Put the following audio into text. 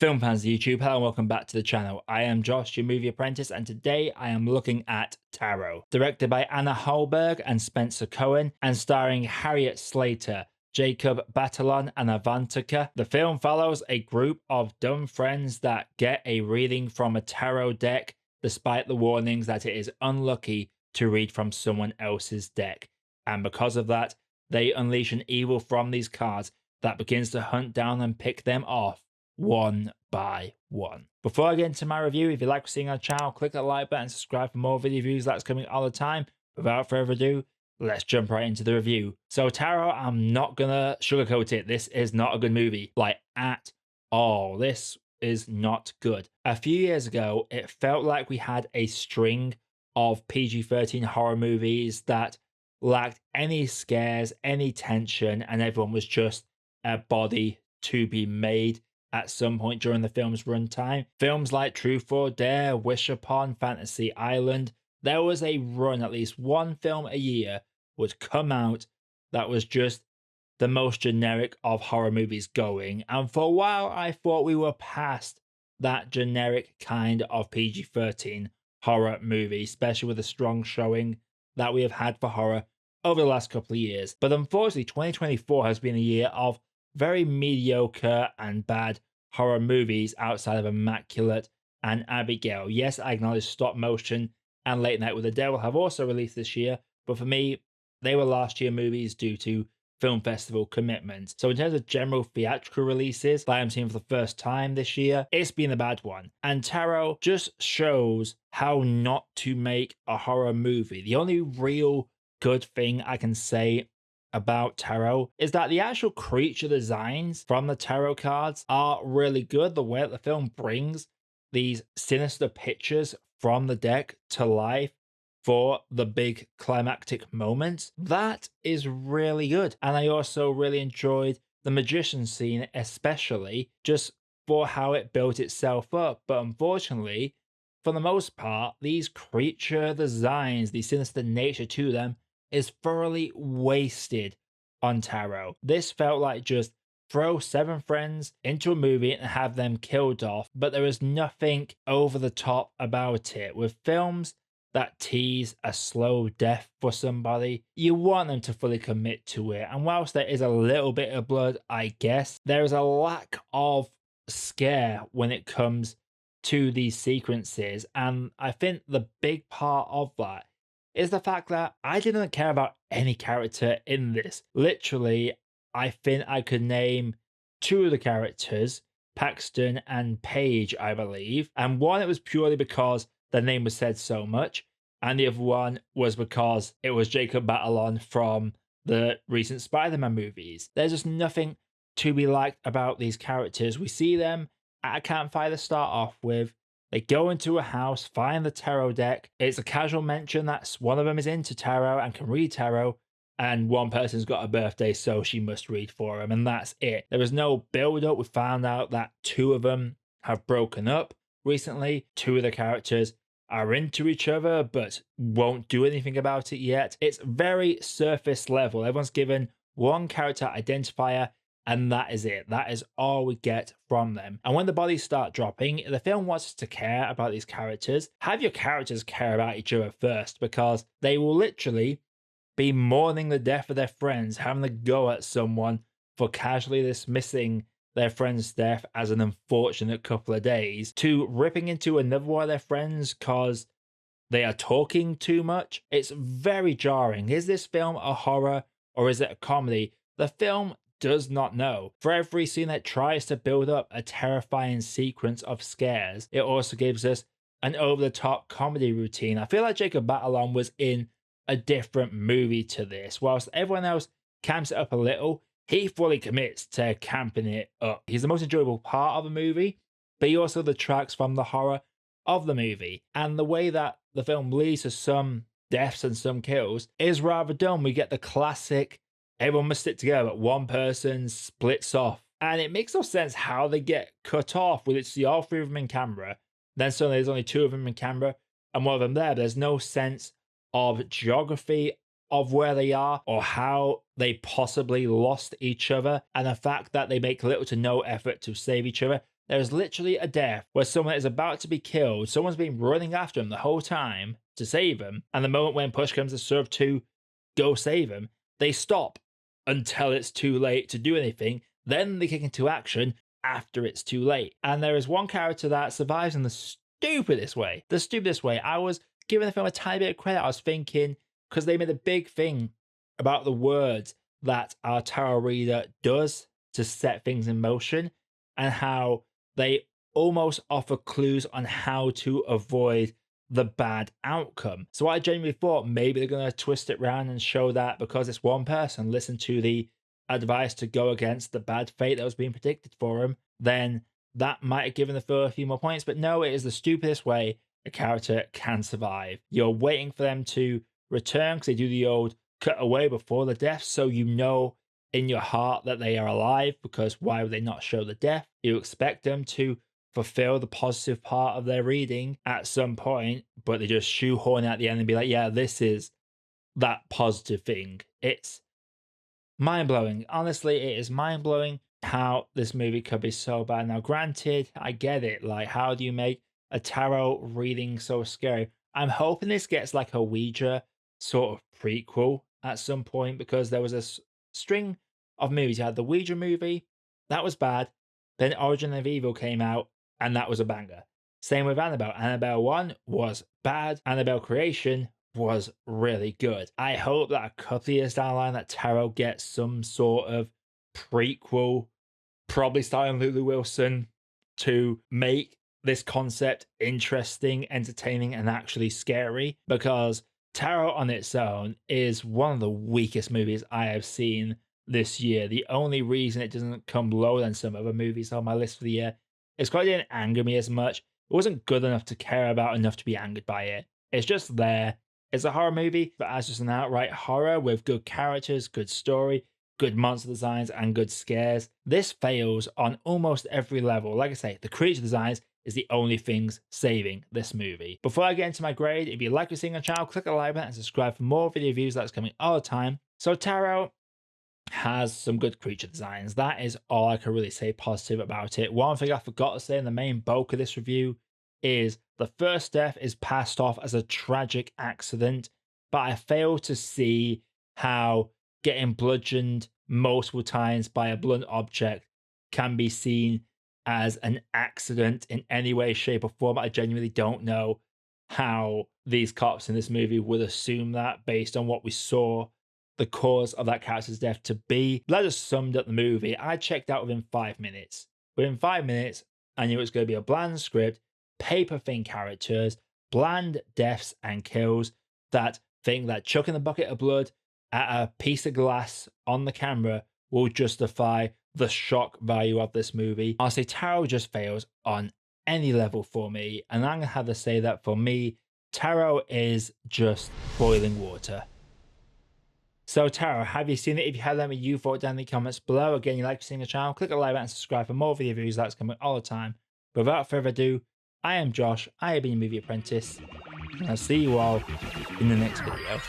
Film fans of YouTube, hello and welcome back to the channel. I am Josh, your movie apprentice, and today I am looking at Tarot. Directed by Halberg and Spenser Cohen, and starring Harriet, Slater, Jacob, Batalon, and Avantika. The film follows a group of dumb friends that get a reading from a tarot deck, despite the warnings that it is unlucky to read from someone else's deck. And because of that, they unleash an evil from these cards that begins to hunt down and pick them off one by one. Before I get into my review, if you like seeing our channel, click that like button and subscribe for more video reviews that's coming all the time. Without further ado, let's jump right into the review. So Tarot, I'm not gonna sugarcoat it. This is not a good movie, like at all. This is not good. A few years ago, it felt like we had a string of PG-13 horror movies that lacked any scares, any tension, and everyone was just a body to be made at some point during the film's runtime. Films like Truth or Dare, Wish Upon, Fantasy Island, there was a run, at least one film a year would come out that was just the most generic of horror movies going. And for a while, I thought we were past that generic kind of PG-13 horror movie, especially with the strong showing that we have had for horror over the last couple of years. But unfortunately, 2024 has been a year of very mediocre and bad horror movies outside of Immaculate and Abigail. Yes, I acknowledge Stop Motion and Late Night with the Devil have also released this year, but for me, they were last year movies due to film festival commitments. So in terms of general theatrical releases that I'm seeing for the first time this year, it's been a bad one. And Tarot just shows how not to make a horror movie. The only real good thing I can say about Tarot is that the actual creature designs from the tarot cards are really good. The way that the film brings these sinister pictures from the deck to life for the big climactic moments, that is really good. And I also really enjoyed the magician scene, especially just for how it built itself up. But unfortunately, for the most part, these creature designs, the sinister nature to them, is thoroughly wasted on Tarot. This felt like just throw 7 friends into a movie and have them killed off, but there is nothing over the top about it. With films that tease a slow death for somebody, you want them to fully commit to it. And whilst there is a little bit of blood, I guess, there is a lack of scare when it comes to these sequences. And I think the big part of that is the fact that I didn't care about any character in this. Literally, I think I could name 2 of the characters, Paxton and Paige, I believe. And one, it was purely because the name was said so much. And the other one was because it was Jacob Batalon from the recent Spider-Man movies. There's just nothing to be liked about these characters. We see them at a campfire to start off with. They go into a house, find the tarot deck. It's a casual mention that one of them is into tarot and can read tarot, and one person's got a birthday, so she must read for him, and that's it. There was no build up. We found out that 2 of them have broken up recently. 2 of the characters are into each other, but won't do anything about it yet. It's very surface level. Everyone's given one character identifier, and that is it. That is all we get from them. And when the bodies start dropping, the film wants us to care about these characters. Have your characters care about each other first, because they will literally be mourning the death of their friends, having to go at someone for casually dismissing their friend's death as an unfortunate couple of days, to ripping into another one of their friends because they are talking too much. It's very jarring. Is this film a horror or is it a comedy? The film does not know. For every scene that tries to build up a terrifying sequence of scares, it also gives us an over-the-top comedy routine. I feel like Jacob Batalon was in a different movie to this. Whilst everyone else camps it up a little, he fully commits to camping it up. He's the most enjoyable part of the movie, but he also detracts from the horror of the movie. And the way that the film leads to some deaths and some kills is rather dumb. We get the classic everyone must stick together, but one person splits off. And it makes no sense how they get cut off with it's all 3 of them in camera. Then suddenly there's only 2 of them in camera and one of them there. There's no sense of geography of where they are or how they possibly lost each other. And the fact that they make little to no effort to save each other, There is literally a death where someone is about to be killed. Someone's been running after him the whole time to save him. And the moment when push comes to shove to go save him, they stop until it's too late to do anything. Then they kick into action after it's too late. And there is one character that survives in the stupidest way. The stupidest way. I was giving the film a tiny bit of credit. I was thinking, because they made a big thing about the words that our tarot reader does to set things in motion, and how they almost offer clues on how to avoid the bad outcome. So I genuinely thought maybe they're going to twist it around and show that because it's one person listened to the advice to go against the bad fate that was being predicted for him, then that might have given the film a few more points. But no, it is the stupidest way a character can survive. You're waiting for them to return because they do the old cut away before the death, so you know in your heart that they are alive, because why would they not show the death? You expect them to fulfill the positive part of their reading at some point, but they just shoehorn at the end and be like, yeah, this is that positive thing. It's mind-blowing. Honestly, it is mind-blowing how this movie could be so bad. Now, granted, I get it. Like, how do you make a tarot reading so scary? I'm hoping this gets like a Ouija sort of prequel at some point, because there was a string of movies. You had the Ouija movie, that was bad. Then Origin of Evil came out, and that was a banger. Same with Annabelle. Annabelle 1 was bad. Annabelle Creation was really good. I hope that a couple of years down the line that tarot gets some sort of prequel, probably starring Lulu Wilson, to make this concept interesting, entertaining, and actually scary, because tarot on its own is one of the weakest movies I have seen this year. The only reason it doesn't come lower than some other movies on my list for the year is because it didn't anger me as much. It wasn't good enough to care about enough to be angered by it. It's just there. It's a horror movie, but as just an outright horror with good characters, good story, good monster designs, and good scares, this fails on almost every level. Like I say, the creature designs is the only things saving this movie. Before I get into my grade, if you like what you're seeing on the channel, click the like button and subscribe for more video reviews that's coming all the time. So tarot has some good creature designs. That is all I can really say positive about it. One thing I forgot to say in the main bulk of this review is the first death is passed off as a tragic accident, but I fail to see how getting bludgeoned multiple times by a blunt object can be seen as an accident in any way, shape, or form. I genuinely don't know how these cops in this movie would assume that based on what we saw the cause of that character's death to be. That just summed up the movie. I checked out within 5 minutes. Within 5 minutes, I knew it was going to be a bland script, paper thin characters, bland deaths and kills that think that chucking a bucket of blood at a piece of glass on the camera will justify the shock value of this movie. Honestly, tarot just fails on any level for me, and I'm gonna have to say that for me, tarot is just boiling water. So tarot, have you seen it? If you have, let me you thought down in the comments below. Again, you like seeing the channel, click the like button and subscribe for more video reviews that's coming all the time. But without further ado, I am Josh, I have been your Movie Apprentice, and I'll see you all in the next video.